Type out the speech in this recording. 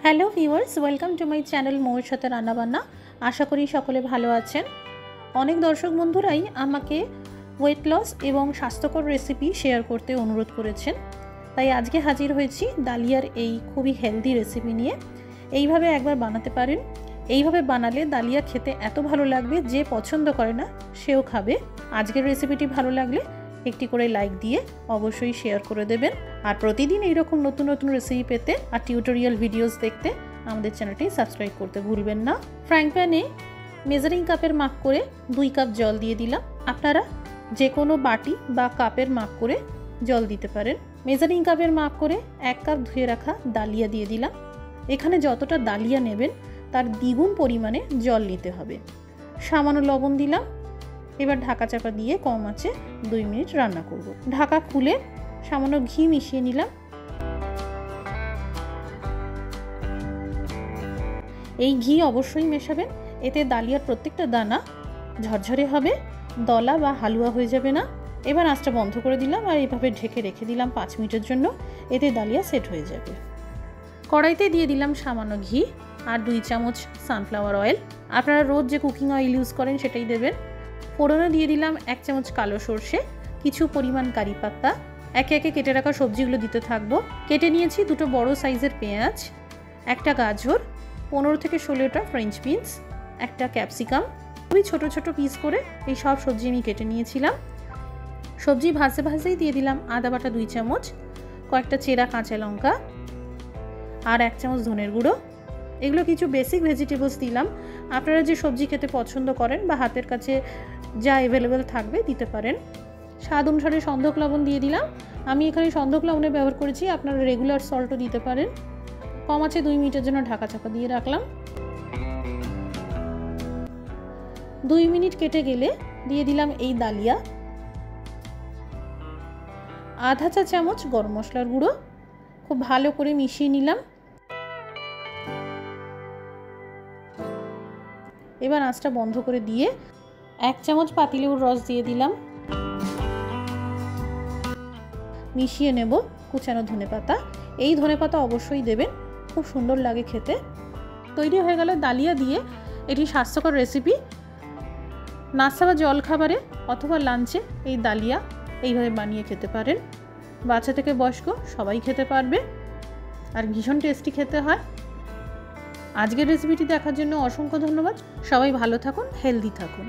Hello viewers, welcome to my channel মৌয়ের সাথে রান্নাবান্না। আশা করি সকলে ভালো আছেন। অনেক দর্শক বন্ধুরাই আমাকে ওয়েট লস এবং স্বাস্থ্যকর রেসিপি শেয়ার করতে অনুরোধ করেছেন, তাই আজকে হাজির হয়েছি ডালিয়ার এই খুবই হেলদি রেসিপি নিয়ে। এইভাবে একবার বানাতে পারেন। এইভাবে বানালে ডালিয়া খেতে এত ভালো লাগবে, যে পছন্দ করে না সেও খাবে। আজকের রেসিপিটি ভালো লাগলে একটি করে লাইক দিয়ে অবশ্যই শেয়ার করে দেবেন। আর প্রতিদিন এইরকম নতুন নতুন রেসিপি পেতে আর টিউটোরিয়াল ভিডিওস দেখতে আমাদের চ্যানেলটি সাবস্ক্রাইব করতে ভুলবেন না। ফ্রাইং প্যানে মেজারিং কাপের মাপ করে 2 কাপ জল দিয়ে দিলাম। আপনারা যে কোনো বাটি বা কাপের মাপ করে জল দিতে পারেন। মেজারিং কাপের মাপ করে 1 কাপ ধুয়ে রাখা ডালিয়া দিয়ে দিলাম। এখানে যতটা ডালিয়া নেবেন তার দ্বিগুণ পরিমাণে জল নিতে হবে। সামান্য লবণ দিলাম। এবার ঢাকা চাপা দিয়ে কম আঁচে 2 মিনিট রান্না করব। ঢাকা খুলে সামান্য ঘি মিশিয়ে নিলাম। এই ঘি অবশ্যই মেশাবেন, এতে ডালিয়ার প্রত্যেকটা দানা ঝরঝরে হবে, দলা বা হালুয়া হয়ে যাবে না। এবার আঁচটা বন্ধ করে দিলাম আর এইভাবে ঢেকে রেখে দিলাম 5 মিনিটের জন্য। এতে ডালিয়া সেট হয়ে যাবে। কড়াইতে দিয়ে দিলাম সামান্য ঘি আর 2 চামচ সানফ্লাওয়ার অয়েল। আপনারা রোজ যে কুকিং অয়েল ইউজ করেন সেটাই দেবেন। ফোড়নে দিয়ে দিলাম 1 চামচ কালো সর্ষে, কিছু পরিমাণ কারি পাতা। একে একে কেটে রাখা সবজিগুলো দিতে থাকবো। কেটে নিয়েছি 2টো বড় সাইজের পেঁয়াজ, একটা গাজর, 15 থেকে 16টা ফ্রেঞ্চ বিনস, একটা ক্যাপসিকাম। খুবই ছোট ছোট পিস করে এই সব সবজি আমি কেটে নিয়েছিলাম। সবজি ভাজতে ভাজতেই দিয়ে দিলাম আদা বাটা 2 চামচ, কয়েকটা চেরা কাঁচা লঙ্কা আর 1 চামচ ধনের গুঁড়ো। এগুলো কিছু বেসিক ভেজিটেবলস দিলাম। আপনারা যে সবজি খেতে পছন্দ করেন বা হাতের কাছে যা অ্যাভেলেবেল থাকবে দিতে পারেন। স্বাদ অনুসারে সন্ধক লবণ দিয়ে দিলাম। আমি এখানে সন্ধক লবণে ব্যবহার করেছি, আপনারা রেগুলার সল্টও দিতে পারেন। কম আছে 2 মিনিটের জন্য ঢাকা চাপা দিয়ে রাখলাম। 2 মিনিট কেটে গেলে দিয়ে দিলাম এই ডালিয়া, আধা চা চামচ গরম মশলার গুঁড়ো। খুব ভালো করে মিশিয়ে নিলাম। এবার আঁচটা বন্ধ করে দিয়ে 1 চামচ পাতিলেবুর রস দিয়ে দিলাম। মিশিয়ে নেব কুচানো ধনেপাতা। এই ধনেপাতা অবশ্যই দেবেন, খুব সুন্দর লাগে খেতে। তৈরি হয়ে গেল ডালিয়া দিয়ে এটি স্বাস্থ্যকর রেসিপি। নাস্তা বা জলখাবারে অথবা লাঞ্চে এই ডালিয়া এইভাবে বানিয়ে খেতে পারেন। বাচ্চা থেকে বয়স্ক সবাই খেতে পারবে আর ভীষণ টেস্টি খেতে হয়। আজকের রেসিপিটি দেখার জন্য অসংখ্য ধন্যবাদ। সবাই ভালো থাকুন, হেলদি থাকুন।